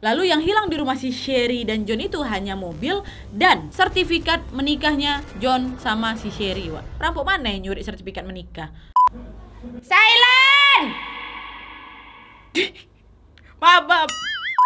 Lalu yang hilang di rumah si Sherry dan John itu hanya mobil dan sertifikat menikahnya John sama si Sherry. Wak, perampok mana yang nyuri sertifikat menikah? Silent! Maaf.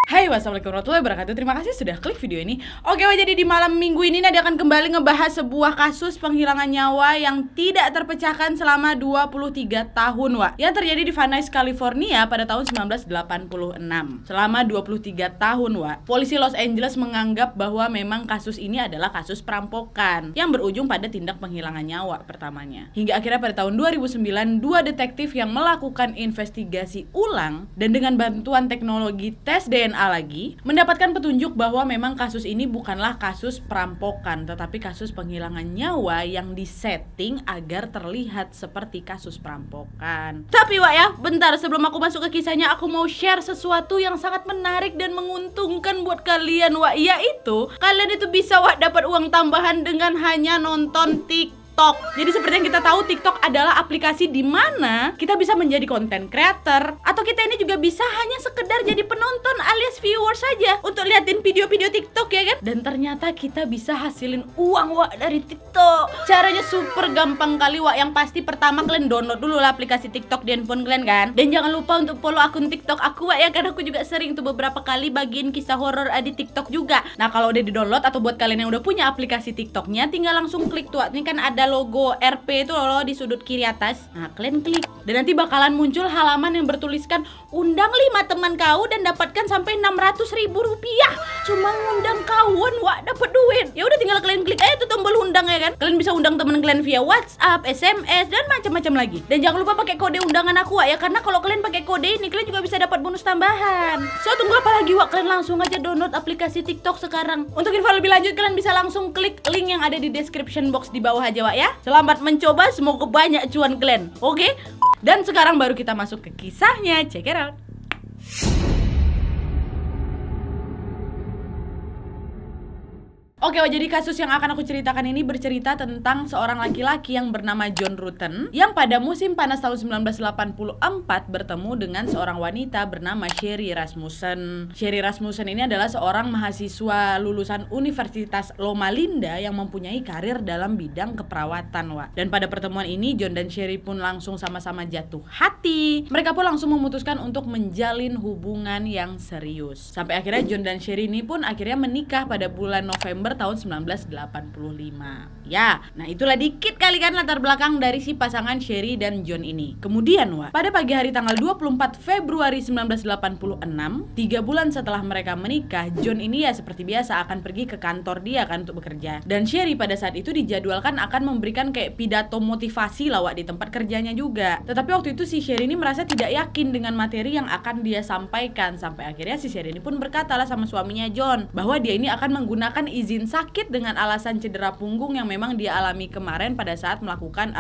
Hai, wassalamualaikum warahmatullahi wabarakatuh. Terima kasih sudah klik video ini. Oke, jadi di malam minggu ini Nadia akan kembali ngebahas sebuah kasus penghilangan nyawa yang tidak terpecahkan selama 23 tahun, Wak, yang terjadi di Van Nuys, California pada tahun 1986. Selama 23 tahun, Wak, polisi Los Angeles menganggap bahwa memang kasus ini adalah kasus perampokan yang berujung pada tindak penghilangan nyawa pertamanya. Hingga akhirnya pada tahun 2009, dua detektif yang melakukan investigasi ulang dan dengan bantuan teknologi tes DNA lagi mendapatkan petunjuk bahwa memang kasus ini bukanlah kasus perampokan tetapi kasus penghilangan nyawa yang disetting agar terlihat seperti kasus perampokan. Tapi Wak ya, bentar sebelum aku masuk ke kisahnya, aku mau share sesuatu yang sangat menarik dan menguntungkan buat kalian, Wak, yaitu kalian itu bisa Wak dapat uang tambahan dengan hanya nonton TikTok. Jadi seperti yang kita tahu, TikTok adalah aplikasi di mana kita bisa menjadi content creator atau kita ini juga bisa hanya sekedar jadi penonton alias viewer saja untuk liatin video-video TikTok, ya kan? Dan ternyata kita bisa hasilin uang, Wak, dari TikTok. Caranya super gampang kali, Wak. Yang pasti pertama kalian download dulu lah aplikasi TikTok di handphone kalian kan. Dan jangan lupa untuk follow akun TikTok aku, Wak, ya, karena aku juga sering tuh beberapa kali bagiin kisah horor di TikTok juga. Nah, kalau udah di-download atau buat kalian yang udah punya aplikasi TikToknya, tinggal langsung klik tuh. Ini kan ada logo RP itu loh di sudut kiri atas. Nah, kalian klik dan nanti bakalan muncul halaman yang bertuliskan undang 5 teman kau dan dapatkan sampai 600.000 rupiah. Cuma ngundang kawan, Wak, dapat duit. Ya udah tinggal kalian klik aja tuh tombol undang, ya kan. Kalian bisa undang teman kalian via WhatsApp, SMS dan macam-macam lagi. Dan jangan lupa pakai kode undangan aku, Wak, ya, karena kalau kalian pakai kode ini kalian juga bisa dapat bonus tambahan. So tunggu apa lagi, Wak? Kalian langsung aja download aplikasi TikTok sekarang. Untuk info lebih lanjut kalian bisa langsung klik link yang ada di description box di bawah aja, Wak, ya. Selamat mencoba, semoga banyak cuan kalian. Oke? Dan sekarang baru kita masuk ke kisahnya. Check it out. Oke, jadi kasus yang akan aku ceritakan ini bercerita tentang seorang laki-laki yang bernama John Rutten yang pada musim panas tahun 1984 bertemu dengan seorang wanita bernama Sherry Rasmussen. Sherry Rasmussen ini adalah seorang mahasiswa lulusan Universitas Loma Linda yang mempunyai karir dalam bidang keperawatan, Wak. Dan pada pertemuan ini John dan Sherry pun langsung sama-sama jatuh hati. Mereka pun langsung memutuskan untuk menjalin hubungan yang serius. Sampai akhirnya John dan Sherry ini pun akhirnya menikah pada bulan November tahun 1985. Ya, nah itulah dikit kali kan latar belakang dari si pasangan Sherry dan John ini. Kemudian, Wak, pada pagi hari tanggal 24 Februari 1986, 3 bulan setelah mereka menikah, John ini ya seperti biasa akan pergi ke kantor dia kan untuk bekerja. Dan Sherry pada saat itu dijadwalkan akan memberikan kayak pidato motivasi lah, Wak, di tempat kerjanya juga. Tetapi waktu itu si Sherry ini merasa tidak yakin dengan materi yang akan dia sampaikan. Sampai akhirnya si Sherry ini pun berkata lah sama suaminya John bahwa dia ini akan menggunakan izin sakit dengan alasan cedera punggung yang memang dia alami kemarin pada saat melakukan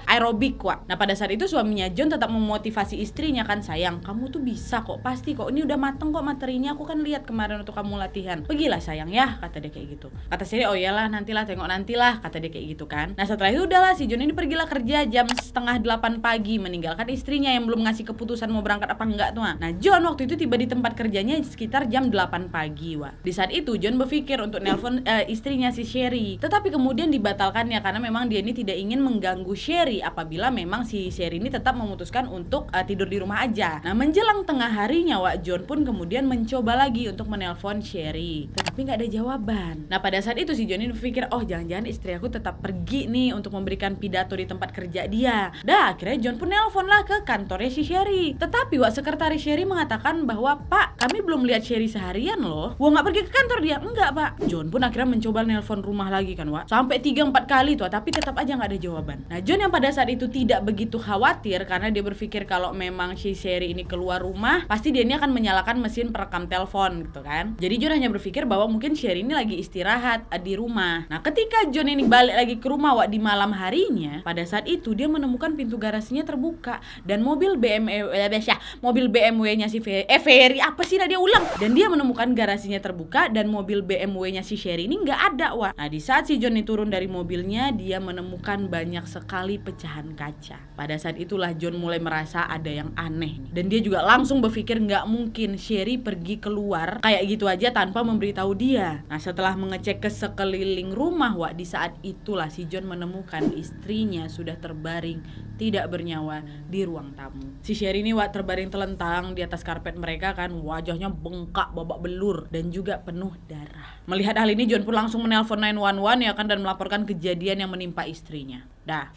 aerobik, Wak. Nah, pada saat itu suaminya John tetap memotivasi istrinya kan, sayang, kamu tuh bisa kok, pasti kok, ini udah mateng kok materinya, aku kan lihat kemarin untuk kamu latihan. Pergilah sayang ya, kata dia kayak gitu. Kata Sherry, oh iyalah nantilah, tengok nantilah, kata dia kayak gitu kan. Nah, setelah itu udahlah si John ini pergilah kerja jam 7:30 pagi meninggalkan istrinya yang belum ngasih keputusan mau berangkat apa enggak tuh. Nah, John waktu itu tiba di tempat kerjanya sekitar jam 8 pagi, Wak. Di saat itu John berpikir untuk nelpon istrinya si Sherry, tetapi kemudian dibatalkannya karena memang dia ini tidak ingin mengganggu Sherry apabila memang si Sherry ini tetap memutuskan untuk tidur di rumah aja. Nah, menjelang tengah harinya, Wak, John pun kemudian mencoba lagi untuk menelpon Sherry, tetapi nggak ada jawaban. Nah, pada saat itu si John ini berpikir, oh jangan-jangan istri aku tetap pergi nih untuk memberikan pidato di tempat kerja dia. Dah, akhirnya John pun nelpon lah ke kantornya si Sherry. Tetapi, Wak, sekretaris Sherry mengatakan bahwa, Pak, kami belum lihat Sherry seharian loh. Gua nggak pergi ke kantor dia. Enggak, Pak. John pun akhirnya mencoba nelpon rumah lagi kan, Wak, sampai 3-4 kali tuh, tapi tetap aja nggak ada jawaban. Nah, John yang pada saat itu tidak begitu khawatir karena dia berpikir kalau memang si Sherry ini keluar rumah, pasti dia ini akan menyalakan mesin perekam telepon gitu kan. Jadi John hanya berpikir bahwa bahwa mungkin Sherry ini lagi istirahat di rumah. Nah, ketika John ini balik lagi ke rumah di malam harinya, pada saat itu dia menemukan pintu garasinya terbuka dan mobil BMW-nya si Ferry apa sih dia ulang. Dan dia menemukan garasinya terbuka dan mobil BMW-nya si Sherry ini nggak ada, Wak. Nah, di saat si John ini turun dari mobilnya, dia menemukan banyak sekali pecahan kaca. Pada saat itulah John mulai merasa ada yang aneh nih. Dan dia juga langsung berpikir nggak mungkin Sherry pergi keluar kayak gitu aja tanpa memberitahu dia. Nah, setelah mengecek ke sekeliling rumah, Wak, di saat itulah si John menemukan istrinya sudah terbaring tidak bernyawa di ruang tamu. Si Sherry ini, Wak, terbaring telentang di atas karpet mereka kan, wajahnya bengkak babak belur dan juga penuh darah. Melihat hal ini, John pun langsung menelpon 911 ya kan, dan melaporkan kejadian yang menimpa istrinya. Dah.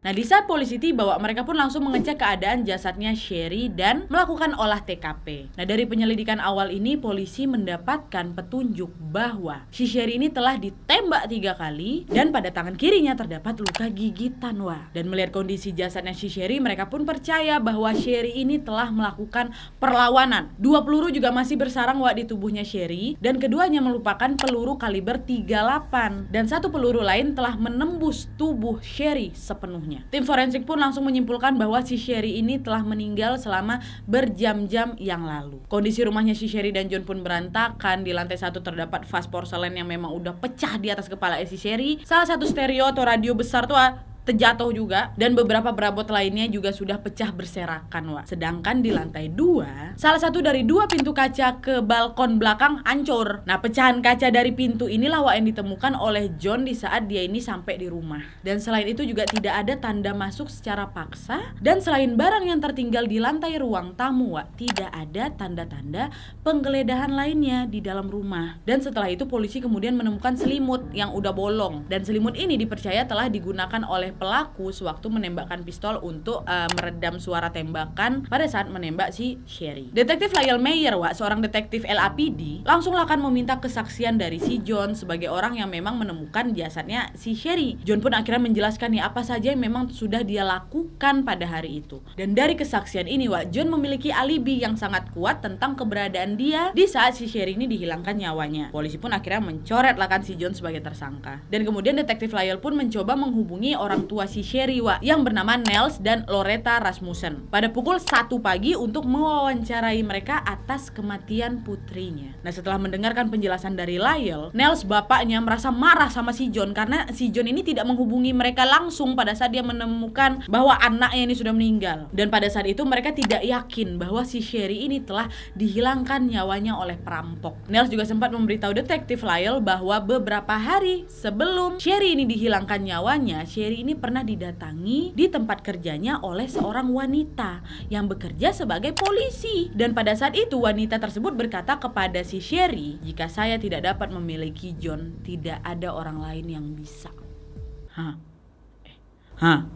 Nah, di saat polisi tiba, mereka pun langsung mengecek keadaan jasadnya Sherry dan melakukan olah TKP. Nah, dari penyelidikan awal ini, polisi mendapatkan petunjuk bahwa si Sherry ini telah ditembak 3 kali dan pada tangan kirinya terdapat luka gigitan, Wah. Dan melihat kondisi jasadnya si Sherry, mereka pun percaya bahwa Sherry ini telah melakukan perlawanan. 2 peluru juga masih bersarang, Wah, di tubuhnya Sherry, dan keduanya merupakan peluru kaliber 38 dan 1 peluru lain telah menembus tubuh Sherry sepenuhnya. Tim forensik pun langsung menyimpulkan bahwa si Sherry ini telah meninggal selama berjam-jam yang lalu. Kondisi rumahnya si Sherry dan John pun berantakan. Di lantai 1 terdapat vas porselen yang memang udah pecah di atas kepala si Sherry. Salah satu stereo atau radio besar tuh terjatuh juga, dan beberapa perabot lainnya juga sudah pecah berserakan, Wak. Sedangkan di lantai 2, salah satu dari 2 pintu kaca ke balkon belakang hancur. Nah, pecahan kaca dari pintu inilah, Wak, yang ditemukan oleh John di saat dia ini sampai di rumah. Dan selain itu juga tidak ada tanda masuk secara paksa, dan selain barang yang tertinggal di lantai ruang tamu, Wak, tidak ada tanda-tanda penggeledahan lainnya di dalam rumah. Dan setelah itu polisi kemudian menemukan selimut yang udah bolong, dan selimut ini dipercaya telah digunakan oleh pelaku sewaktu menembakkan pistol untuk meredam suara tembakan pada saat menembak si Sherry. Detektif Lyle Mayer, Wak, seorang detektif LAPD, langsung akan meminta kesaksian dari si John sebagai orang yang memang menemukan jasadnya si Sherry. John pun akhirnya menjelaskan nih apa saja yang memang sudah dia lakukan pada hari itu. Dan dari kesaksian ini, Wak, John memiliki alibi yang sangat kuat tentang keberadaan dia di saat si Sherry ini dihilangkan nyawanya. Polisi pun akhirnya mencoretlah kan si John sebagai tersangka. Dan kemudian detektif Lyle pun mencoba menghubungi orang tua si Sherry, Wak, yang bernama Nels dan Loretta Rasmussen pada pukul 1 pagi untuk mewawancarai mereka atas kematian putrinya. Nah, setelah mendengarkan penjelasan dari Lyle, Nels bapaknya merasa marah sama si John karena si John ini tidak menghubungi mereka langsung pada saat dia menemukan bahwa anaknya ini sudah meninggal. Dan pada saat itu mereka tidak yakin bahwa si Sherry ini telah dihilangkan nyawanya oleh perampok. Nels juga sempat memberitahu detektif Lyle bahwa beberapa hari sebelum Sherry ini dihilangkan nyawanya, Sherry ini pernah didatangi di tempat kerjanya oleh seorang wanita yang bekerja sebagai polisi. Dan pada saat itu wanita tersebut berkata kepada si Sherry, "Jika saya tidak dapat memiliki John, tidak ada orang lain yang bisa."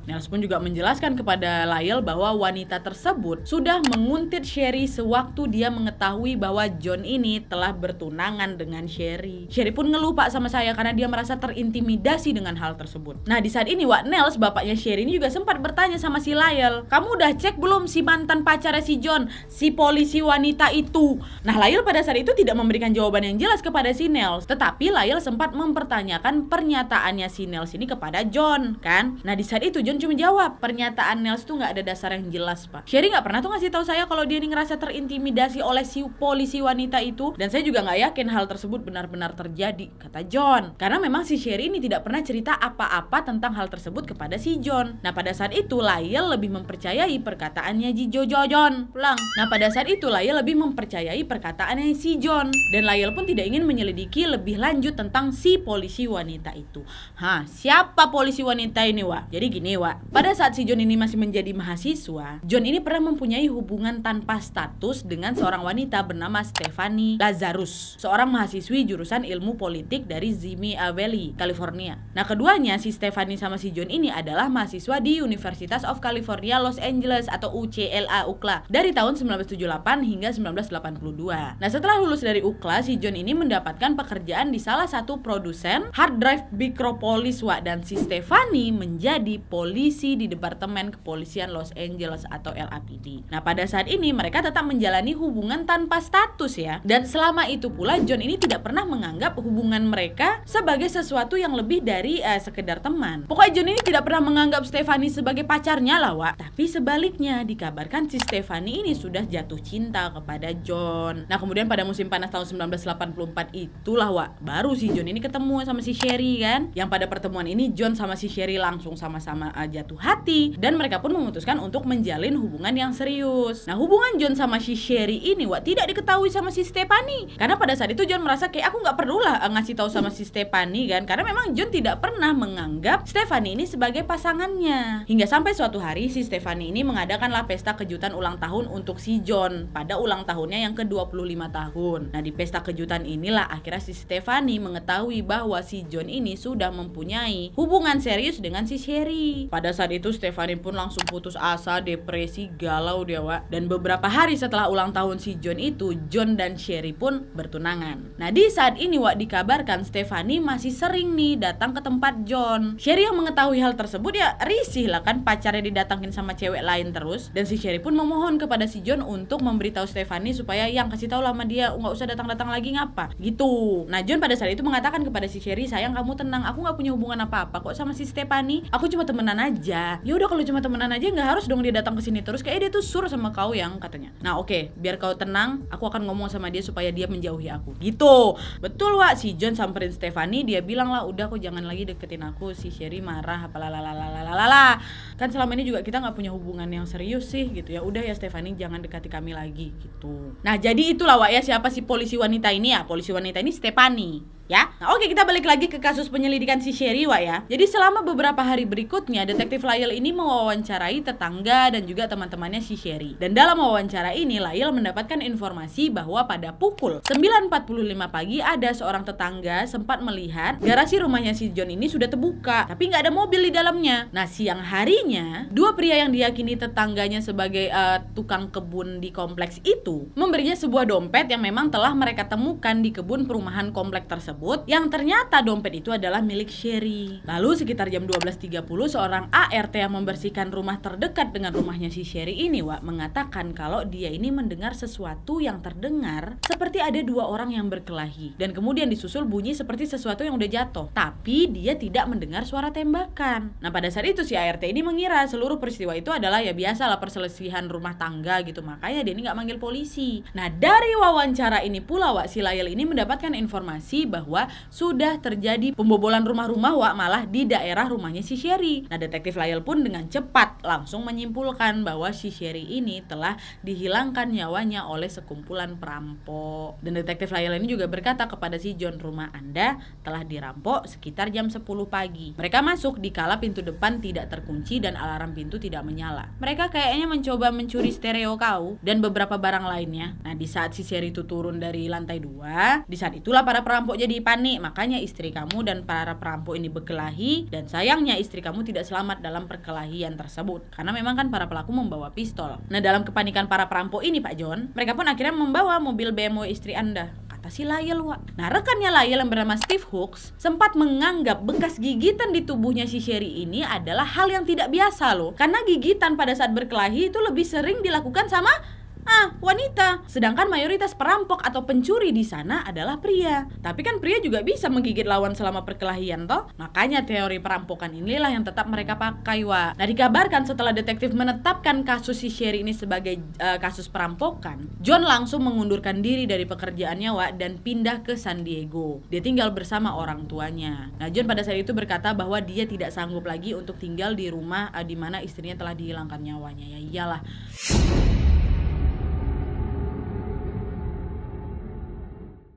Nels pun juga menjelaskan kepada Lyle bahwa wanita tersebut sudah menguntit Sherry sewaktu dia mengetahui bahwa John ini telah bertunangan dengan Sherry. Sherry pun ngeluh, "Pak, sama saya karena dia merasa terintimidasi dengan hal tersebut." Nah, di saat ini, Wak, Nels, bapaknya Sherry ini juga sempat bertanya sama si Lyle, "Kamu udah cek belum si mantan pacarnya si John, si polisi wanita itu?" Nah, Lyle pada saat itu tidak memberikan jawaban yang jelas kepada si Nels, tetapi Lyle sempat mempertanyakan pernyataannya si Nels ini kepada John, kan? Nah, di saat itu John cuma jawab, "Pernyataan Nels tuh nggak ada dasar yang jelas, Pak. Sherry nggak pernah tuh ngasih tahu saya kalau dia ini ngerasa terintimidasi oleh si polisi wanita itu, dan saya juga nggak yakin hal tersebut benar-benar terjadi," kata John. Karena memang si Sherry ini tidak pernah cerita apa-apa tentang hal tersebut kepada si John. Nah, pada saat itu Lyle lebih mempercayai perkataannya John. Nah, pada saat itu Lyle lebih mempercayai perkataannya si John, dan Lyle pun tidak ingin menyelidiki lebih lanjut tentang si polisi wanita itu. Siapa polisi wanita ini, Wak? Jadi gini, Wak, pada saat si John ini masih menjadi mahasiswa, John ini pernah mempunyai hubungan tanpa status dengan seorang wanita bernama Stephanie Lazarus, seorang mahasiswi jurusan ilmu politik dari Simi Valley, California. Nah, keduanya, si Stephanie sama si John ini adalah mahasiswa di University of California Los Angeles atau UCLA dari tahun 1978 hingga 1982. Nah, setelah lulus dari UCLA, si John ini mendapatkan pekerjaan di salah satu produsen hard drive Micropolis, Wak, dan si Stephanie menjadi menjadi polisi di Departemen Kepolisian Los Angeles atau LAPD. Nah, pada saat ini mereka tetap menjalani hubungan tanpa status ya. Dan selama itu pula John ini tidak pernah menganggap hubungan mereka sebagai sesuatu yang lebih dari sekedar teman. Pokoknya John ini tidak pernah menganggap Stephanie sebagai pacarnya lah, Wak. Tapi sebaliknya dikabarkan si Stephanie ini sudah jatuh cinta kepada John. Nah, kemudian pada musim panas tahun 1984 itulah, Wak, baru si John ini ketemu sama si Sherry kan. Yang pada pertemuan ini John sama si Sherry langsung sama-sama jatuh hati dan mereka pun memutuskan untuk menjalin hubungan yang serius. Nah, hubungan John sama si Sherry ini, Wak, tidak diketahui sama si Stephanie. Karena pada saat itu John merasa kayak aku nggak perlulah ngasih tahu sama si Stephanie kan. Karena memang John tidak pernah menganggap Stephanie ini sebagai pasangannya. Hingga sampai suatu hari si Stephanie ini mengadakanlah pesta kejutan ulang tahun untuk si John pada ulang tahunnya yang ke-25 tahun. Nah, di pesta kejutan inilah akhirnya si Stephanie mengetahui bahwa si John ini sudah mempunyai hubungan serius dengan si Sherry. Pada saat itu Stephanie pun langsung putus asa, depresi, galau dia, Wak. Dan beberapa hari setelah ulang tahun si John itu, John dan Sherry pun bertunangan. Nah, di saat ini, Wak, dikabarkan Stephanie masih sering nih datang ke tempat John. Sherry yang mengetahui hal tersebut ya risih lah kan, pacarnya didatangin sama cewek lain terus. Dan si Sherry pun memohon kepada si John untuk memberitahu Stephanie supaya yang kasih tahu lama dia nggak usah datang-datang lagi ngapa gitu. Nah, John pada saat itu mengatakan kepada si Sherry, sayang kamu tenang, aku nggak punya hubungan apa-apa kok sama si Stephanie, aku cuma temenan aja. Ya udah kalau cuma temenan aja nggak harus dong dia datang ke sini terus, kayak dia tuh sur sama kau yang katanya. Nah, oke, biar kau tenang, aku akan ngomong sama dia supaya dia menjauhi aku gitu. Betul, Wak, si John samperin Stephanie, dia bilang lah udah kok jangan lagi deketin aku, si Sherry marah apalalalalalalala. Kan selama ini juga kita nggak punya hubungan yang serius sih gitu ya. Udah ya Stephanie, jangan dekati kami lagi gitu. Nah, jadi itulah, Wak, ya siapa si polisi wanita ini ya. Polisi wanita ini Stephanie ya. Nah, oke, kita balik lagi ke kasus penyelidikan si Sherry, Wak, ya. Jadi selama beberapa hari berikutnya detektif Lyle ini mewawancarai tetangga dan juga teman-temannya si Sherry. Dan dalam wawancara ini Lyle mendapatkan informasi bahwa pada pukul 9.45 pagi ada seorang tetangga sempat melihat garasi rumahnya si John ini sudah terbuka, tapi nggak ada mobil di dalamnya. Nah, siang harinya dua pria yang diyakini tetangganya sebagai tukang kebun di kompleks itu memberinya sebuah dompet yang memang telah mereka temukan di kebun perumahan kompleks tersebut, yang ternyata dompet itu adalah milik Sherry. Lalu sekitar jam 12.30 seorang ART yang membersihkan rumah terdekat dengan rumahnya si Sherry ini, Wak, mengatakan kalau dia ini mendengar sesuatu yang terdengar seperti ada dua orang yang berkelahi dan kemudian disusul bunyi seperti sesuatu yang udah jatuh, tapi dia tidak mendengar suara tembakan. Nah, pada saat itu si ART ini mengira seluruh peristiwa itu adalah ya biasalah perselisihan rumah tangga gitu, makanya dia ini nggak manggil polisi. Nah, dari wawancara ini pula, Wak, si Lyle ini mendapatkan informasi bahwa sudah terjadi pembobolan rumah-rumah, Wak, malah di daerah rumahnya si Sherry. Nah, detektif Lyle pun dengan cepat langsung menyimpulkan bahwa si Sherry ini telah dihilangkan nyawanya oleh sekumpulan perampok. Dan detektif Lyle ini juga berkata kepada si John, rumah Anda telah dirampok sekitar jam 10 pagi. Mereka masuk dikala pintu depan tidak terkunci dan alarm pintu tidak menyala. Mereka kayaknya mencoba mencuri stereo kau dan beberapa barang lainnya. Nah, di saat si Sherry itu turun dari lantai 2, di saat itulah para perampok jadi panik, makanya istri kamu dan para perampok ini berkelahi dan sayangnya istri kamu tidak selamat dalam perkelahian tersebut karena memang kan para pelaku membawa pistol. Nah, dalam kepanikan para perampok ini, Pak John, mereka pun akhirnya membawa mobil BMW istri Anda, kata si Lyle, Wak. Nah, rekannya Lyle yang bernama Steve Hooks sempat menganggap bekas gigitan di tubuhnya si Sherry ini adalah hal yang tidak biasa loh, karena gigitan pada saat berkelahi itu lebih sering dilakukan sama wanita, sedangkan mayoritas perampok atau pencuri di sana adalah pria. Tapi kan pria juga bisa menggigit lawan selama perkelahian toh. Makanya teori perampokan inilah yang tetap mereka pakai, Wak. Nah, dikabarkan setelah detektif menetapkan kasus si Sherry ini sebagai kasus perampokan, John langsung mengundurkan diri dari pekerjaannya, Wak, dan pindah ke San Diego. Dia tinggal bersama orang tuanya. Nah, John pada saat itu berkata bahwa dia tidak sanggup lagi untuk tinggal di rumah di mana istrinya telah dihilangkan nyawanya. Ya iyalah.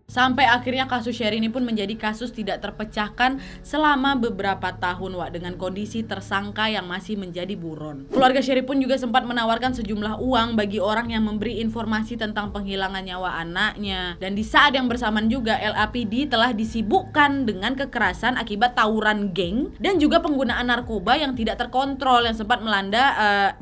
Sampai akhirnya kasus Sherry ini pun menjadi kasus tidak terpecahkan selama beberapa tahun, Wak, dengan kondisi tersangka yang masih menjadi buron. Keluarga Sherry pun juga sempat menawarkan sejumlah uang bagi orang yang memberi informasi tentang penghilangan nyawa anaknya. Dan di saat yang bersamaan juga LAPD telah disibukkan dengan kekerasan akibat tawuran geng dan juga penggunaan narkoba yang tidak terkontrol yang sempat melanda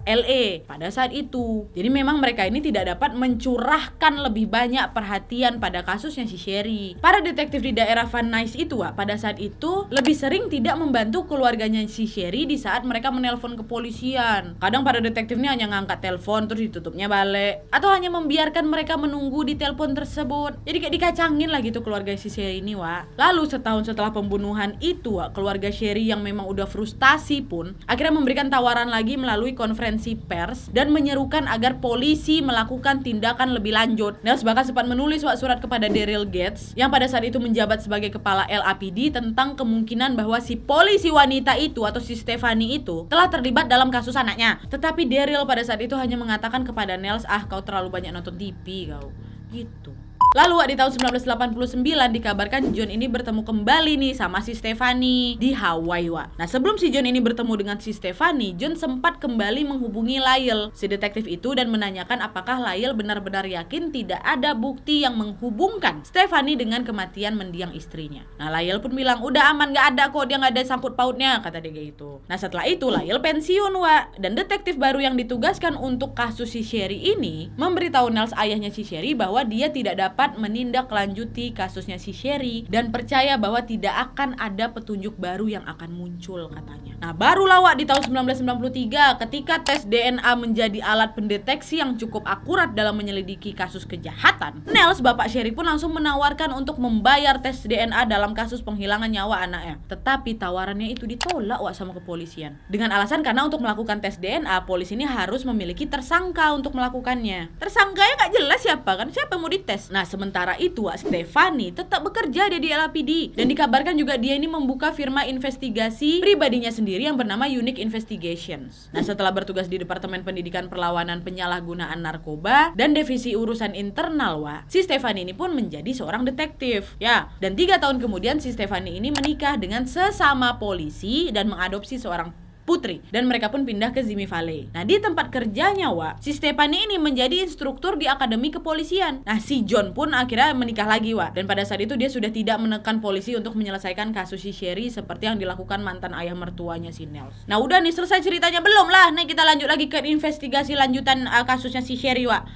LA pada saat itu. Jadi memang mereka ini tidak dapat mencurahkan lebih banyak perhatian pada kasusnya si si Sherry. Para detektif di daerah Van Nuys itu, Wak, pada saat itu lebih sering tidak membantu keluarganya si Sherry di saat mereka menelpon kepolisian. Kadang para detektif ini hanya ngangkat telepon terus ditutupnya balik, atau hanya membiarkan mereka menunggu di telepon tersebut. Jadi kayak dikacangin lah gitu keluarga si Sherry ini, Wak. Lalu setahun setelah pembunuhan itu, Wak, keluarga Sherry yang memang udah frustasi pun akhirnya memberikan tawaran lagi melalui konferensi pers dan menyerukan agar polisi melakukan tindakan lebih lanjut. Nels bahkan sempat menulis surat kepada Daryl Gates yang pada saat itu menjabat sebagai kepala LAPD tentang kemungkinan bahwa si polisi wanita itu atau si Stephanie itu telah terlibat dalam kasus anaknya. Tetapi Daryl pada saat itu hanya mengatakan kepada Nels, kau terlalu banyak nonton TV kau. Gitu. Lalu di tahun 1989 dikabarkan John ini bertemu kembali nih sama si Stephanie di Hawaii, Wak. Nah, sebelum si John ini bertemu dengan si Stephanie, John sempat kembali menghubungi Lyle, si detektif itu, dan menanyakan apakah Lyle benar-benar yakin tidak ada bukti yang menghubungkan Stephanie dengan kematian mendiang istrinya. Nah, Lyle pun bilang, udah aman, gak ada kok, dia gak ada sangkut pautnya, kata dia kayak gitu. Nah, setelah itu Lyle pensiun, Wak. Dan detektif baru yang ditugaskan untuk kasus si Sherry ini memberitahu Nels, ayahnya si Sherry, bahwa dia tidak dapat menindaklanjuti kasusnya si Sherry dan percaya bahwa tidak akan ada petunjuk baru yang akan muncul, katanya. Nah, barulah, Wak, di tahun 1993 ketika tes DNA menjadi alat pendeteksi yang cukup akurat dalam menyelidiki kasus kejahatan, Nels, bapak Sherry, pun langsung menawarkan untuk membayar tes DNA dalam kasus penghilangan nyawa anaknya. Tetapi tawarannya itu ditolak, Wak, sama kepolisian. Dengan alasan karena untuk melakukan tes DNA, polisi ini harus memiliki tersangka untuk melakukannya. Tersangkanya nggak jelas siapa kan, siapa yang mau dites. Nah, sementara itu, Wak, Stephanie tetap bekerja di LAPD dan dikabarkan juga dia ini membuka firma investigasi pribadinya sendiri yang bernama Unique Investigations. Nah, setelah bertugas di Departemen Pendidikan Perlawanan Penyalahgunaan Narkoba dan Divisi Urusan Internal, Wak, si Stephanie ini pun menjadi seorang detektif. Ya, dan 3 tahun kemudian si Stephanie ini menikah dengan sesama polisi dan mengadopsi seorang putri, dan mereka pun pindah ke Simi Valley. Nah, di tempat kerjanya, Wak, si Stephanie ini menjadi instruktur di akademi kepolisian. Nah, si John pun akhirnya menikah lagi, Wak, dan pada saat itu dia sudah tidak menekan polisi untuk menyelesaikan kasus si Sherry seperti yang dilakukan mantan ayah mertuanya si Nels. Nah, udah nih, selesai ceritanya belum lah? Nih kita lanjut lagi ke investigasi lanjutan kasusnya si Sherry, Wak.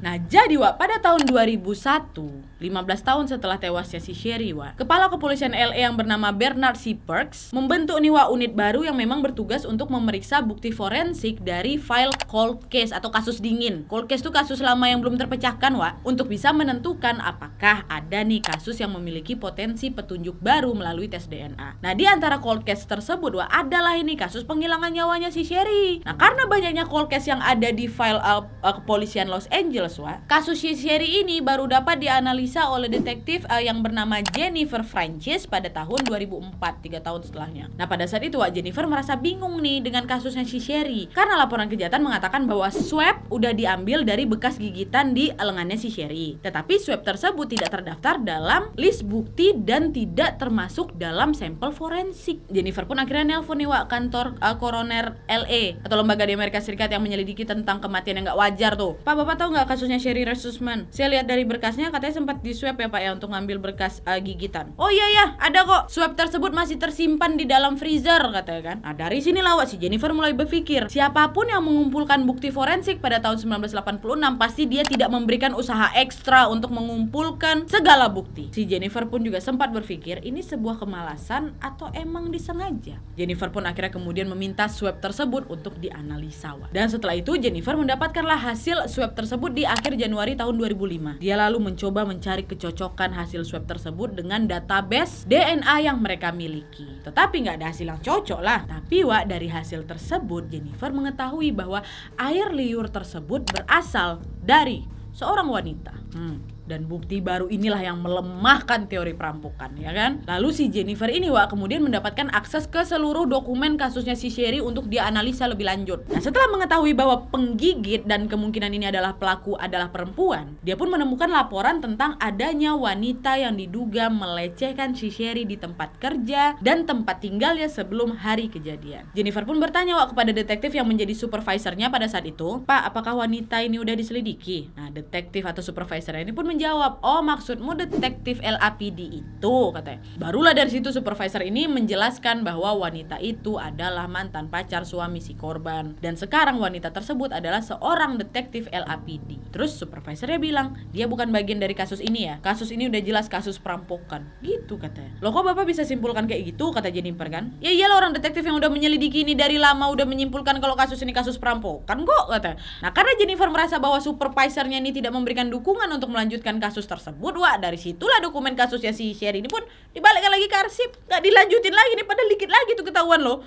Nah, jadi, Wak, pada tahun 2001, 15 tahun setelah tewasnya si Sherry, Wak, Kepala Kepolisian LA yang bernama Bernard C. Perks membentuk nih, Wak, unit baru yang memang bertugas untuk memeriksa bukti forensik dari file cold case atau kasus dingin. Cold case itu kasus lama yang belum terpecahkan, Wak, untuk bisa menentukan apakah ada nih kasus yang memiliki potensi petunjuk baru melalui tes DNA. Nah, di antara cold case tersebut, Wak, adalah ini kasus penghilangan nyawanya si Sherry. Nah, karena banyaknya cold case yang ada di file kepolisian Los Angeles, Wak, kasus si Sherry ini baru dapat dianalisa oleh detektif yang bernama Jennifer Francis pada tahun 2004, 3 tahun setelahnya. Nah, pada saat itu, Wak, Jennifer merasa bingung nih dengan kasusnya si Sherry karena laporan kejahatan mengatakan bahwa swab udah diambil dari bekas gigitan di lengannya si Sherry, tetapi swab tersebut tidak terdaftar dalam list bukti dan tidak termasuk dalam sampel forensik. Jennifer pun akhirnya nelpon nih, Wak, kantor koroner LA atau lembaga di Amerika Serikat yang menyelidiki tentang kematian yang nggak wajar tuh. Pak, Bapak tahu nggak kasusnya Sherry Resusman? Saya lihat dari berkasnya katanya sempat di swab ya, Pak, ya, untuk ngambil berkas gigitan. Oh iya ya, ada kok. Swab tersebut masih tersimpan di dalam freezer, katanya kan. Nah, dari sini lah, Wak, si Jennifer mulai berpikir, siapapun yang mengumpulkan bukti forensik pada tahun 1986 pasti dia tidak memberikan usaha ekstra untuk mengumpulkan segala bukti. Si Jennifer pun juga sempat berpikir ini sebuah kemalasan atau emang disengaja. Jennifer pun akhirnya kemudian meminta swab tersebut untuk dianalisa, Wak. Dan setelah itu Jennifer mendapatkanlah hasil swab tersebut di akhir Januari tahun 2005. Dia lalu mencoba mencari kecocokan hasil swab tersebut dengan database DNA yang mereka miliki. Tetapi nggak ada hasil yang cocok lah. Tapi, Wak, dari hasil tersebut Jennifer mengetahui bahwa air liur tersebut berasal dari seorang wanita. Dan bukti baru inilah yang melemahkan teori perampokan, ya kan? Lalu si Jennifer ini, Wak, kemudian mendapatkan akses ke seluruh dokumen kasusnya si Sherry untuk dianalisa lebih lanjut. Nah, setelah mengetahui bahwa penggigit dan kemungkinan ini adalah pelaku adalah perempuan, dia pun menemukan laporan tentang adanya wanita yang diduga melecehkan si Sherry di tempat kerja dan tempat tinggalnya sebelum hari kejadian. Jennifer pun bertanya, Wak, kepada detektif yang menjadi supervisornya pada saat itu, Pak, apakah wanita ini udah diselidiki? Nah, detektif atau supervisornya ini pun menjawab, "Oh, maksudmu detektif LAPD itu," katanya. Barulah dari situ supervisor ini menjelaskan bahwa wanita itu adalah mantan pacar suami si korban, dan sekarang wanita tersebut adalah seorang detektif LAPD. Terus supervisornya bilang, "Dia bukan bagian dari kasus ini ya. Kasus ini udah jelas kasus perampokan." Gitu katanya. "Loh, kok Bapak bisa simpulkan kayak gitu?" kata Jennifer kan. "Ya iyalah, orang detektif yang udah menyelidiki ini dari lama udah menyimpulkan kalau kasus ini kasus perampokan kok," katanya. Nah, karena Jennifer merasa bahwa supervisornya ini tidak memberikan dukungan untuk melanjutkan kasus tersebut, wah dari situlah dokumen kasusnya si Sherry ini pun dibalikkan lagi ke arsip, gak dilanjutin lagi nih, padahal dikit lagi tuh ketahuan loh.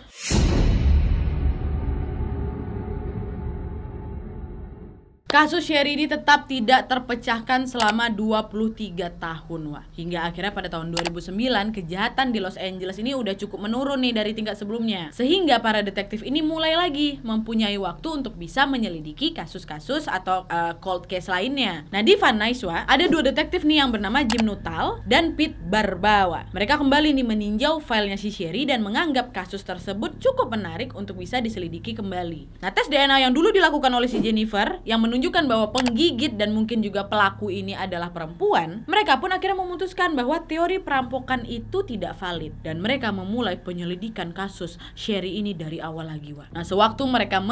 Kasus Sherry ini tetap tidak terpecahkan selama 23 tahun, wah. Hingga akhirnya pada tahun 2009, kejahatan di Los Angeles ini udah cukup menurun nih dari tingkat sebelumnya. Sehingga para detektif ini mulai lagi mempunyai waktu untuk bisa menyelidiki kasus-kasus atau cold case lainnya. Nah, di Van Nuys, wah, ada dua detektif nih yang bernama Jim Nuttall dan Pete Barbawa. Mereka kembali nih meninjau filenya si Sherry dan menganggap kasus tersebut cukup menarik untuk bisa diselidiki kembali. Nah, tes DNA yang dulu dilakukan oleh si Jennifer yang menunjukkan bahwa penggigit dan mungkin juga pelaku ini adalah perempuan, mereka pun akhirnya memutuskan bahwa teori perampokan itu tidak valid dan mereka memulai penyelidikan kasus Sherry ini dari awal lagi, wah. Nah, sewaktu mereka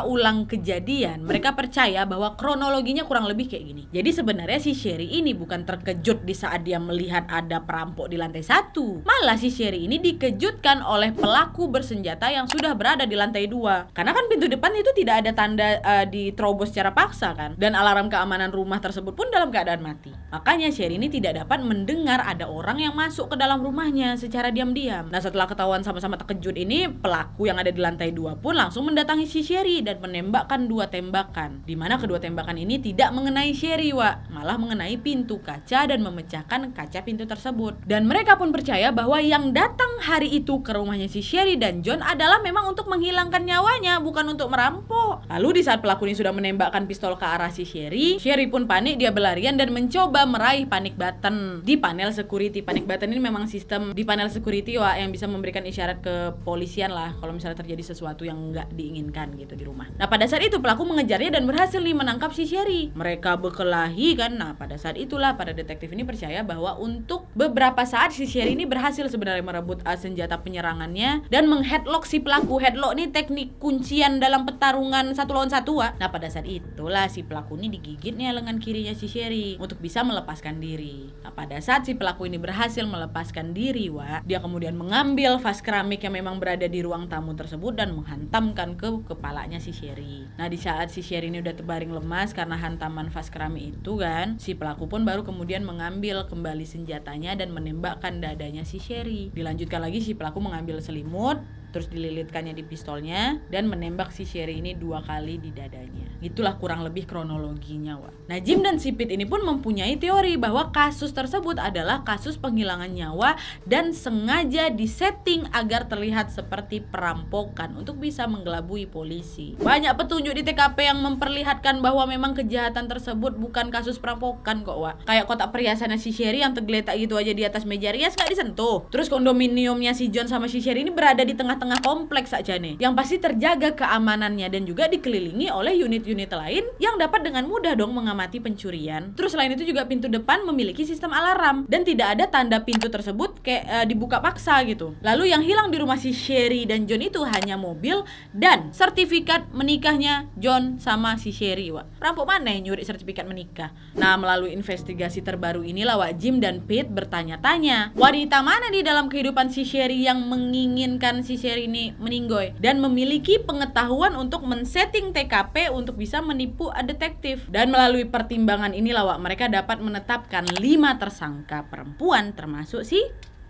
ulang kejadian, mereka percaya bahwa kronologinya kurang lebih kayak gini. Jadi sebenarnya si Sherry ini bukan terkejut di saat dia melihat ada perampok di lantai 1. Malah si Sherry ini dikejutkan oleh pelaku bersenjata yang sudah berada di lantai 2. Karena kan pintu depan itu tidak ada tanda diterobos secara paksa kan, dan alarm keamanan rumah tersebut pun dalam keadaan mati. Makanya Sherry ini tidak dapat mendengar ada orang yang masuk ke dalam rumahnya secara diam-diam. Nah, setelah ketahuan sama-sama terkejut ini, pelaku yang ada di lantai 2 pun langsung mendatangi si Sherry dan menembakkan 2 tembakan, di mana kedua tembakan ini tidak mengenai Sherry, wak, malah mengenai pintu kaca dan memecahkan kaca pintu tersebut. Dan mereka pun percaya bahwa yang datang hari itu ke rumahnya si Sherry dan John adalah memang untuk menghilangkan nyawanya, bukan untuk merampok. Lalu di saat pelaku ini sudah menembakkan pistol ke arah si Sherry pun panik, dia berlarian dan mencoba meraih panic button di panel security. Panic button ini memang sistem di panel security, wah, yang bisa memberikan isyarat ke polisian lah kalau misalnya terjadi sesuatu yang nggak diinginkan gitu di rumah. Nah, pada saat itu pelaku mengejarnya dan berhasil nih menangkap si Sherry. Mereka berkelahi kan. Nah, pada saat itulah para detektif ini percaya bahwa untuk beberapa saat si Sherry ini berhasil sebenarnya merebut senjata penyerangannya dan mengheadlock si pelaku. Headlock ini teknik kuncian dalam pertarungan 1 lawan 1, wah. Nah, pada saat itulah si pelaku ini digigitnya lengan kirinya si Sherry untuk bisa melepaskan diri. Nah, pada saat si pelaku ini berhasil melepaskan diri, wah, dia kemudian mengambil vas keramik yang memang berada di ruang tamu tersebut dan menghantamkan ke kepalanya si Sherry. Nah, di saat si Sherry ini udah terbaring lemas karena hantaman vas keramik itu kan, si pelaku pun baru kemudian mengambil kembali senjatanya dan menembakkan dadanya si Sherry. Dilanjutkan lagi, si pelaku mengambil selimut, terus dililitkannya di pistolnya dan menembak si Sherry ini 2 kali di dadanya. Itulah kurang lebih kronologinya, wah. Nah, Jim dan si Pete ini pun mempunyai teori bahwa kasus tersebut adalah kasus penghilangan nyawa dan sengaja disetting agar terlihat seperti perampokan untuk bisa menggelabui polisi. Banyak petunjuk di TKP yang memperlihatkan bahwa memang kejahatan tersebut bukan kasus perampokan kok, wah. Kayak kotak perhiasannya si Sherry yang tergeletak gitu aja di atas meja rias nggak disentuh. Terus kondominiumnya si John sama si Sherry ini berada di tengah-tengah kompleks aja nih, yang pasti terjaga keamanannya dan juga dikelilingi oleh unit-unit lain yang dapat dengan mudah dong mengamati pencurian. Terus selain itu juga pintu depan memiliki sistem alarm dan tidak ada tanda pintu tersebut kayak dibuka paksa gitu. Lalu yang hilang di rumah si Sherry dan John itu hanya mobil dan sertifikat menikahnya John sama si Sherry, wah. Perampok mana yang nyuri sertifikat menikah? Nah, melalui investigasi terbaru inilah, wah, Jim dan Pete bertanya-tanya, wanita mana di dalam kehidupan si Sherry yang menginginkan si Sherry ini meninggoy dan memiliki pengetahuan untuk men-setting TKP untuk bisa menipu detektif. Dan melalui pertimbangan inilah, wak, mereka dapat menetapkan 5 tersangka perempuan termasuk si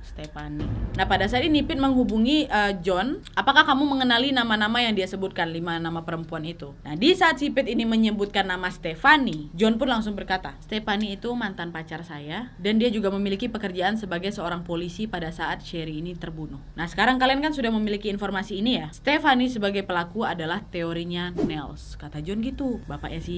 Stephanie. Nah, pada saat ini Pete menghubungi John, apakah kamu mengenali nama-nama yang dia sebutkan, 5 nama perempuan itu? Nah, di saat si Pete ini menyebutkan nama Stephanie, John pun langsung berkata, Stephanie itu mantan pacar saya dan dia juga memiliki pekerjaan sebagai seorang polisi pada saat Sherry ini terbunuh. Nah, sekarang kalian kan sudah memiliki informasi ini ya. Stephanie sebagai pelaku adalah teorinya Nels, kata John gitu, bapaknya si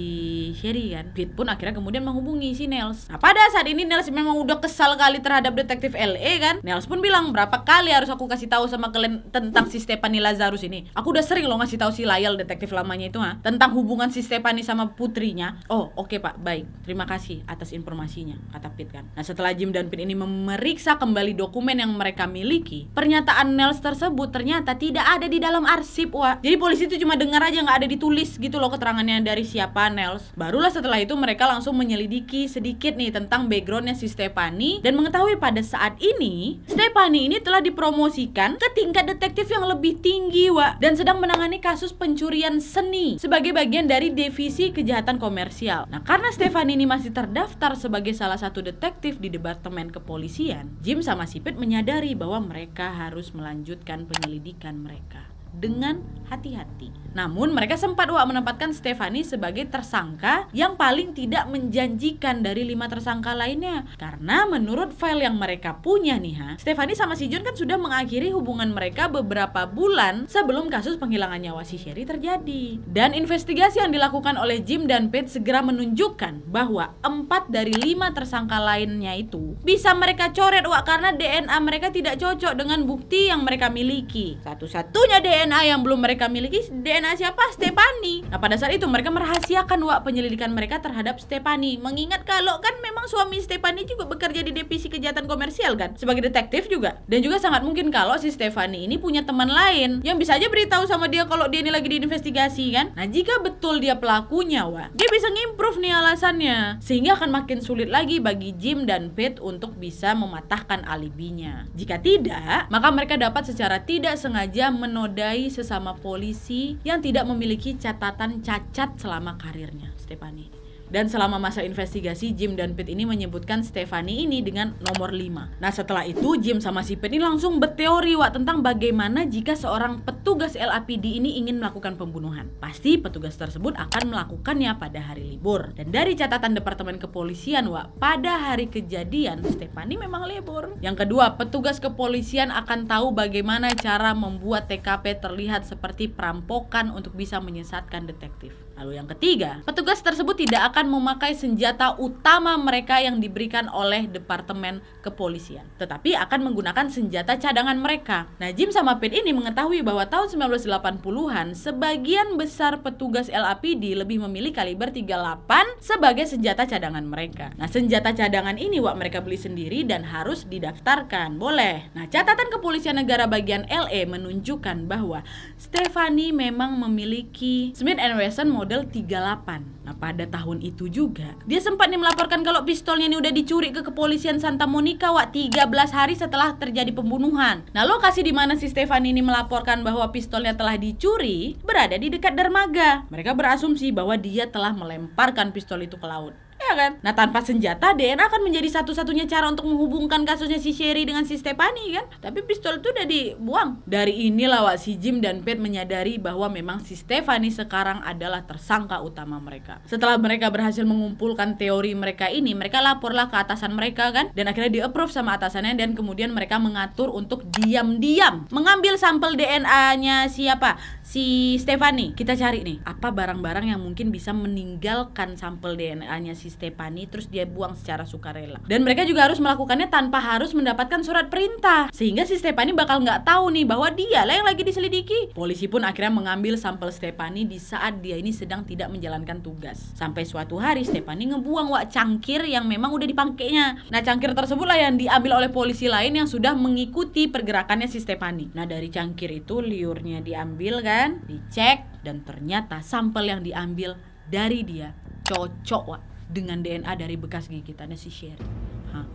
Sherry kan. Pete pun akhirnya kemudian menghubungi si Nels. Nah, pada saat ini Nels memang udah kesal kali terhadap detektif LA kan. Nels pun bilang, berapa kali harus aku kasih tahu sama kalian tentang si Stephanie Lazarus ini? Aku udah sering loh ngasih tahu si Lyle, detektif lamanya itu, tentang hubungan si Stephanie sama putrinya. Oh, oke Pak, baik. Terima kasih atas informasinya, kata Pete kan. Nah, setelah Jim dan Pete ini memeriksa kembali dokumen yang mereka miliki, pernyataan Nels tersebut ternyata tidak ada di dalam arsip, Wak. Jadi polisi itu cuma dengar aja, nggak ada ditulis gitu loh keterangannya dari siapa Nels. Barulah setelah itu mereka langsung menyelidiki sedikit nih tentang backgroundnya si Stephanie dan mengetahui pada saat ini Stephanie ini telah dipromosikan ke tingkat detektif yang lebih tinggi, Wak, dan sedang menangani kasus pencurian seni sebagai bagian dari divisi kejahatan komersial. Nah, karena Stephanie ini masih terdaftar sebagai salah satu detektif di departemen kepolisian, Jim sama si Pete menyadari bahwa mereka harus melanjutkan penyelidikan mereka dengan hati-hati. Namun mereka sempat menempatkan Stephanie sebagai tersangka yang paling tidak menjanjikan dari 5 tersangka lainnya. Karena menurut file yang mereka punya nih, Stephanie sama si John kan sudah mengakhiri hubungan mereka beberapa bulan sebelum kasus penghilangan nyawa si Sherry terjadi. Dan investigasi yang dilakukan oleh Jim dan Pete segera menunjukkan bahwa 4 dari 5 tersangka lainnya itu bisa mereka coret, karena DNA mereka tidak cocok dengan bukti yang mereka miliki. Satu-satunya DNA yang belum mereka miliki DNA siapa? Stephanie. Nah, pada saat itu mereka merahasiakan penyelidikan mereka terhadap Stephanie. Mengingat kalau kan memang suami Stephanie juga bekerja di divisi kejahatan komersial kan, sebagai detektif juga. Dan juga sangat mungkin kalau si Stephanie ini punya teman lain yang bisa aja beritahu sama dia kalau dia ini lagi diinvestigasi kan. Nah, jika betul dia pelakunya, dia bisa ngimprove nih alasannya. Sehingga akan makin sulit lagi bagi Jim dan Pete untuk bisa mematahkan alibinya. Jika tidak, maka mereka dapat secara tidak sengaja menodai sesama polisi yang tidak memiliki catatan cacat selama karirnya Stephanie. Dan selama masa investigasi, Jim dan Pete ini menyebutkan Stephanie ini dengan nomor 5. Nah, setelah itu Jim sama si Pete ini langsung berteori tentang bagaimana jika seorang petugas LAPD ini ingin melakukan pembunuhan. Pasti petugas tersebut akan melakukannya pada hari libur. Dan dari catatan Departemen Kepolisian, pada hari kejadian Stephanie memang libur. Yang kedua, petugas kepolisian akan tahu bagaimana cara membuat TKP terlihat seperti perampokan untuk bisa menyesatkan detektif. Lalu yang ketiga, petugas tersebut tidak akan memakai senjata utama mereka yang diberikan oleh Departemen Kepolisian, tetapi akan menggunakan senjata cadangan mereka. Nah, Jim sama Pete ini mengetahui bahwa tahun 1980-an sebagian besar petugas LAPD lebih memilih kaliber 38 sebagai senjata cadangan mereka. Nah, senjata cadangan ini mereka beli sendiri dan harus didaftarkan. Boleh. Nah, catatan Kepolisian Negara bagian LA menunjukkan bahwa Stephanie memang memiliki Smith & Wesson model 38. Nah, pada tahun itu juga dia sempat melaporkan kalau pistolnya ini udah dicuri ke kepolisian Santa Monica 13 hari setelah terjadi pembunuhan. Nah, lokasi di mana si Stephanie ini melaporkan bahwa pistolnya telah dicuri berada di dekat dermaga. Mereka berasumsi bahwa dia telah melemparkan pistol itu ke laut. Ya kan? Nah, tanpa senjata DNA akan menjadi satu-satunya cara untuk menghubungkan kasusnya si Sherry dengan si Stephanie kan? Tapi pistol itu udah dibuang. Dari inilah si Jim dan Pete menyadari bahwa memang si Stephanie sekarang adalah tersangka utama mereka. Setelah mereka berhasil mengumpulkan teori mereka ini, mereka laporlah ke atasan mereka kan? Dan akhirnya di-approve sama atasannya dan kemudian mereka mengatur untuk diam-diam mengambil sampel DNA-nya siapa? Si Stephanie. Kita cari nih, apa barang-barang yang mungkin bisa meninggalkan sampel DNA-nya si Stephanie terus dia buang secara sukarela. Dan mereka juga harus melakukannya tanpa harus mendapatkan surat perintah. Sehingga si Stephanie bakal nggak tahu nih bahwa dia lah yang lagi diselidiki. Polisi pun akhirnya mengambil sampel Stephanie di saat dia ini sedang tidak menjalankan tugas. Sampai suatu hari Stephanie ngebuang cangkir yang memang udah dipakainya. Nah, cangkir tersebut lah yang diambil oleh polisi lain yang sudah mengikuti pergerakannya si Stephanie. Nah, dari cangkir itu liurnya diambil kan, dicek, dan ternyata sampel yang diambil dari dia cocok dengan DNA dari bekas gigitannya si Sherry.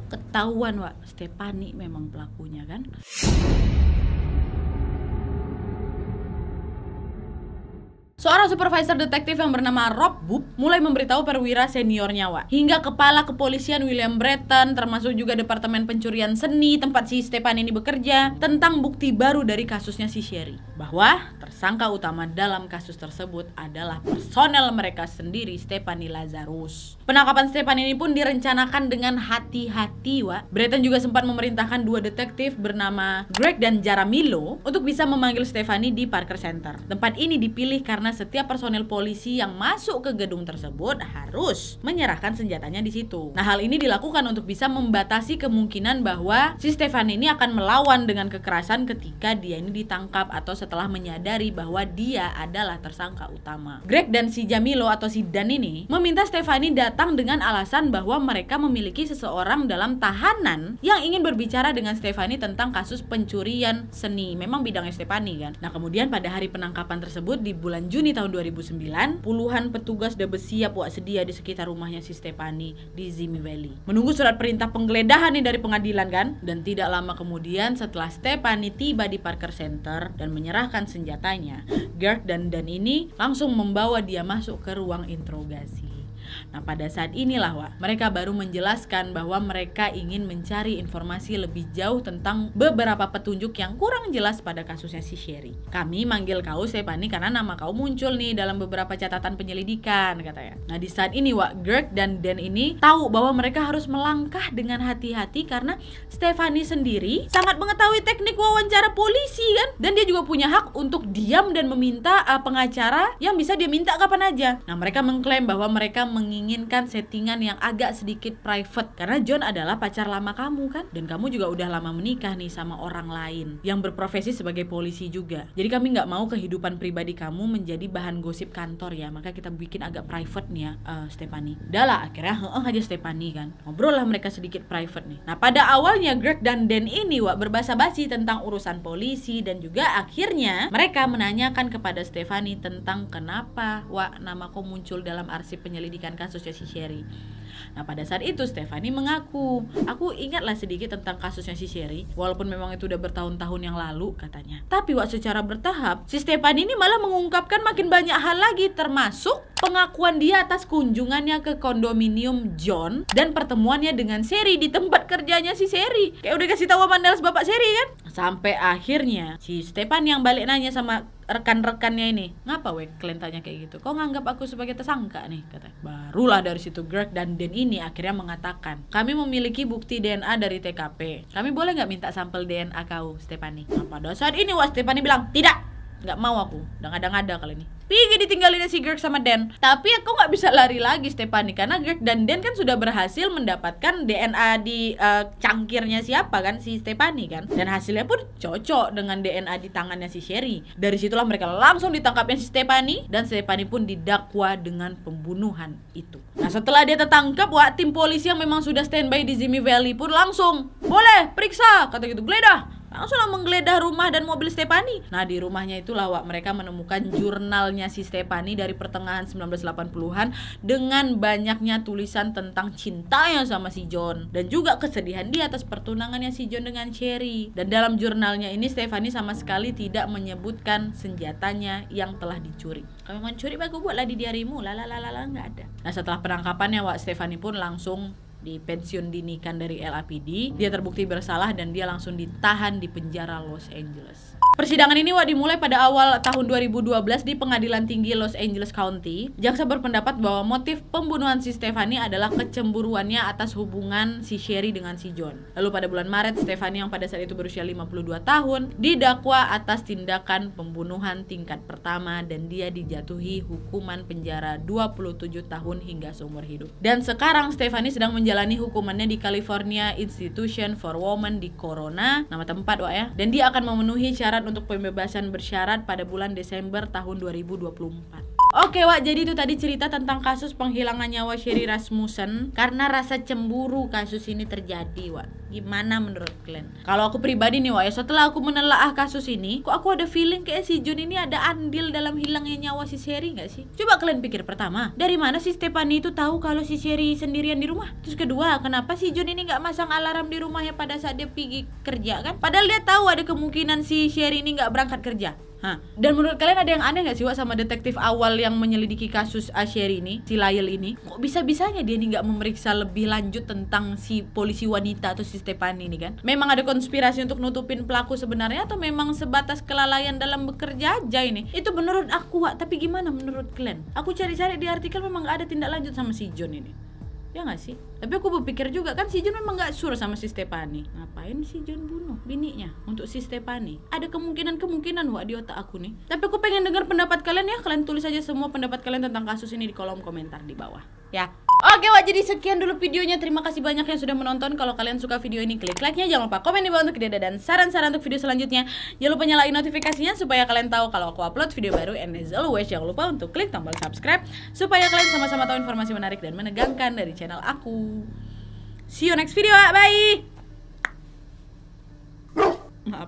Ketahuan Stephanie memang pelakunya kan. Seorang supervisor detektif yang bernama Rob Boop mulai memberitahu perwira seniornya hingga kepala kepolisian William Breton, termasuk juga Departemen Pencurian Seni tempat si Stephanie ini bekerja, tentang bukti baru dari kasusnya si Sherry, bahwa tersangka utama dalam kasus tersebut adalah personel mereka sendiri, Stephanie Lazarus. Penangkapan Stephanie ini pun direncanakan dengan hati-hati. Breton juga sempat memerintahkan 2 detektif bernama Greg dan Jaramillo untuk bisa memanggil Stephanie di Parker Center. Tempat ini dipilih karena karena setiap personil polisi yang masuk ke gedung tersebut harus menyerahkan senjatanya di situ. Nah, hal ini dilakukan untuk bisa membatasi kemungkinan bahwa si Stefan ini akan melawan dengan kekerasan ketika dia ini ditangkap atau setelah menyadari bahwa dia adalah tersangka utama. Greg dan si Jamilo atau si Dan ini meminta Stefani datang dengan alasan bahwa mereka memiliki seseorang dalam tahanan yang ingin berbicara dengan Stefani tentang kasus pencurian seni. Memang bidangnya Stefani kan. Nah, kemudian pada hari penangkapan tersebut di bulan Juni tahun 2009, puluhan petugas udah bersiap sedia di sekitar rumahnya si Stefani di Simi Valley. Menunggu surat perintah penggeledahan nih dari pengadilan kan. Dan tidak lama kemudian setelah Stefani tiba di Parker Center dan menyerahkan senjatanya, Greg dan Dan ini langsung membawa dia masuk ke ruang interogasi. Nah, pada saat inilah mereka baru menjelaskan bahwa mereka ingin mencari informasi lebih jauh tentang beberapa petunjuk yang kurang jelas pada kasusnya si Sherry. Kami manggil kau Stefani karena nama kau muncul nih dalam beberapa catatan penyelidikan, katanya. Nah, di saat ini Greg dan Dan ini tahu bahwa mereka harus melangkah dengan hati-hati karena Stefani sendiri sangat mengetahui teknik wawancara polisi kan, dan dia juga punya hak untuk diam dan meminta pengacara yang bisa dia minta kapan aja. Nah, mereka mengklaim bahwa mereka menginginkan settingan yang agak sedikit private karena John adalah pacar lama kamu kan, dan kamu juga udah lama menikah nih sama orang lain yang berprofesi sebagai polisi juga. Jadi kami nggak mau kehidupan pribadi kamu menjadi bahan gosip kantor ya, maka kita bikin agak private nih ya, Stefani. Udah lah, akhirnya aja Stefani kan, ngobrol lah mereka sedikit private nih. Nah, pada awalnya Greg dan Dan ini berbasa-basi tentang urusan polisi, dan juga akhirnya mereka menanyakan kepada Stefani tentang kenapa nama kau muncul dalam arsip penyelidikan kasusnya si Sherry. Nah, pada saat itu Stefani mengaku, aku ingatlah sedikit tentang kasusnya si Sherry, walaupun memang itu udah bertahun-tahun yang lalu katanya. Tapi secara bertahap, si Stefani ini malah mengungkapkan makin banyak hal lagi, termasuk pengakuan dia atas kunjungannya ke kondominium John dan pertemuannya dengan Sherry di tempat kerjanya si Sherry. Kayak udah kasih tahu Mandels bapak Sherry kan? Sampai akhirnya si Stefan yang balik nanya sama rekan-rekannya ini, ngapa kalian tanya kayak gitu? Kok nganggap aku sebagai tersangka nih, katanya. Barulah dari situ Greg dan Dan ini akhirnya mengatakan, kami memiliki bukti DNA dari TKP. Kami boleh nggak minta sampel DNA kau, Stefani? Nah, pada saat ini Stefani bilang, tidak, nggak mau aku, udah ngada-ngada kali ini. Pergi ditinggalin si Greg sama Dan. Tapi aku nggak bisa lari lagi Stefani, karena Greg dan Dan kan sudah berhasil mendapatkan DNA di cangkirnya siapa kan, si Stefani kan, dan hasilnya pun cocok dengan DNA di tangannya si Sherry. Dari situlah mereka langsung ditangkapnya si Stefani, dan Stefani pun didakwa dengan pembunuhan itu. Nah, setelah dia tertangkap, tim polisi yang memang sudah standby di Simi Valley pun langsung, boleh periksa, kata gitu, geledah. Langsung menggeledah rumah dan mobil Stefani. Nah, di rumahnya itulah mereka menemukan jurnalnya si Stefani dari pertengahan 1980-an dengan banyaknya tulisan tentang cintanya sama si John, dan juga kesedihan dia atas pertunangannya si John dengan Sherry. Dan dalam jurnalnya ini Stefani sama sekali tidak menyebutkan senjatanya yang telah dicuri. Kalau mencuri bagus buatlah di diarimu, nggak ada. Nah, setelah penangkapannya Stefani pun langsung dipensiun dinikan dari LAPD. Dia terbukti bersalah dan dia langsung ditahan di penjara Los Angeles. Persidangan ini dimulai pada awal tahun 2012 di Pengadilan Tinggi Los Angeles County. Jaksa berpendapat bahwa motif pembunuhan si Stefani adalah kecemburuannya atas hubungan si Sherry dengan si John. Lalu pada bulan Maret, Stefani yang pada saat itu berusia 52 tahun didakwa atas tindakan pembunuhan tingkat pertama, dan dia dijatuhi hukuman penjara 27 tahun hingga seumur hidup. Dan sekarang Stefani sedang menjalani hukumannya di California Institution for Women di Corona, nama tempat ya. Dan dia akan memenuhi syarat untuk pembebasan bersyarat pada bulan Desember tahun 2024. Oke jadi itu tadi cerita tentang kasus penghilangan nyawa Sherry Rasmussen karena rasa cemburu kasus ini terjadi Gimana menurut kalian? Kalau aku pribadi nih setelah aku menelaah kasus ini, kok aku ada feeling kayak si John ini ada andil dalam hilangnya nyawa si Sherry gak sih? Coba kalian pikir, pertama, dari mana si Stefani itu tahu kalau si Sherry sendirian di rumah? Terus kedua, kenapa si John ini gak masang alarm di rumahnya pada saat dia pergi kerja kan? Padahal dia tahu ada kemungkinan si Sherry ini gak berangkat kerja. Dan menurut kalian ada yang aneh gak sih sama detektif awal yang menyelidiki kasus Sherry ini, si Lyle ini? Kok bisa-bisanya dia nih gak memeriksa lebih lanjut tentang si polisi wanita atau si Stefani ini kan? Memang ada konspirasi untuk nutupin pelaku sebenarnya, atau memang sebatas kelalaian dalam bekerja aja ini? Itu menurut aku tapi gimana menurut kalian? Aku cari-cari di artikel memang gak ada tindak lanjut sama si John ini. Ya nggak sih? Tapi aku berpikir juga kan si John memang nggak suruh sama si Stephanie. Ngapain si John bunuh bininya untuk si Stephanie? Ada kemungkinan wah di otak aku nih. Tapi aku pengen dengar pendapat kalian ya. Kalian tulis aja semua pendapat kalian tentang kasus ini di kolom komentar di bawah. Ya. Oke wah, jadi sekian dulu videonya. Terima kasih banyak yang sudah menonton. Kalau kalian suka video ini, klik like-nya. Jangan lupa komen di bawah untuk ide dan saran-saran untuk video selanjutnya. Jangan lupa nyalain notifikasinya supaya kalian tahu kalau aku upload video baru. And as always, jangan lupa untuk klik tombol subscribe supaya kalian sama-sama tahu informasi menarik dan menegangkan dari channel aku. See you next video, bye. Maaf.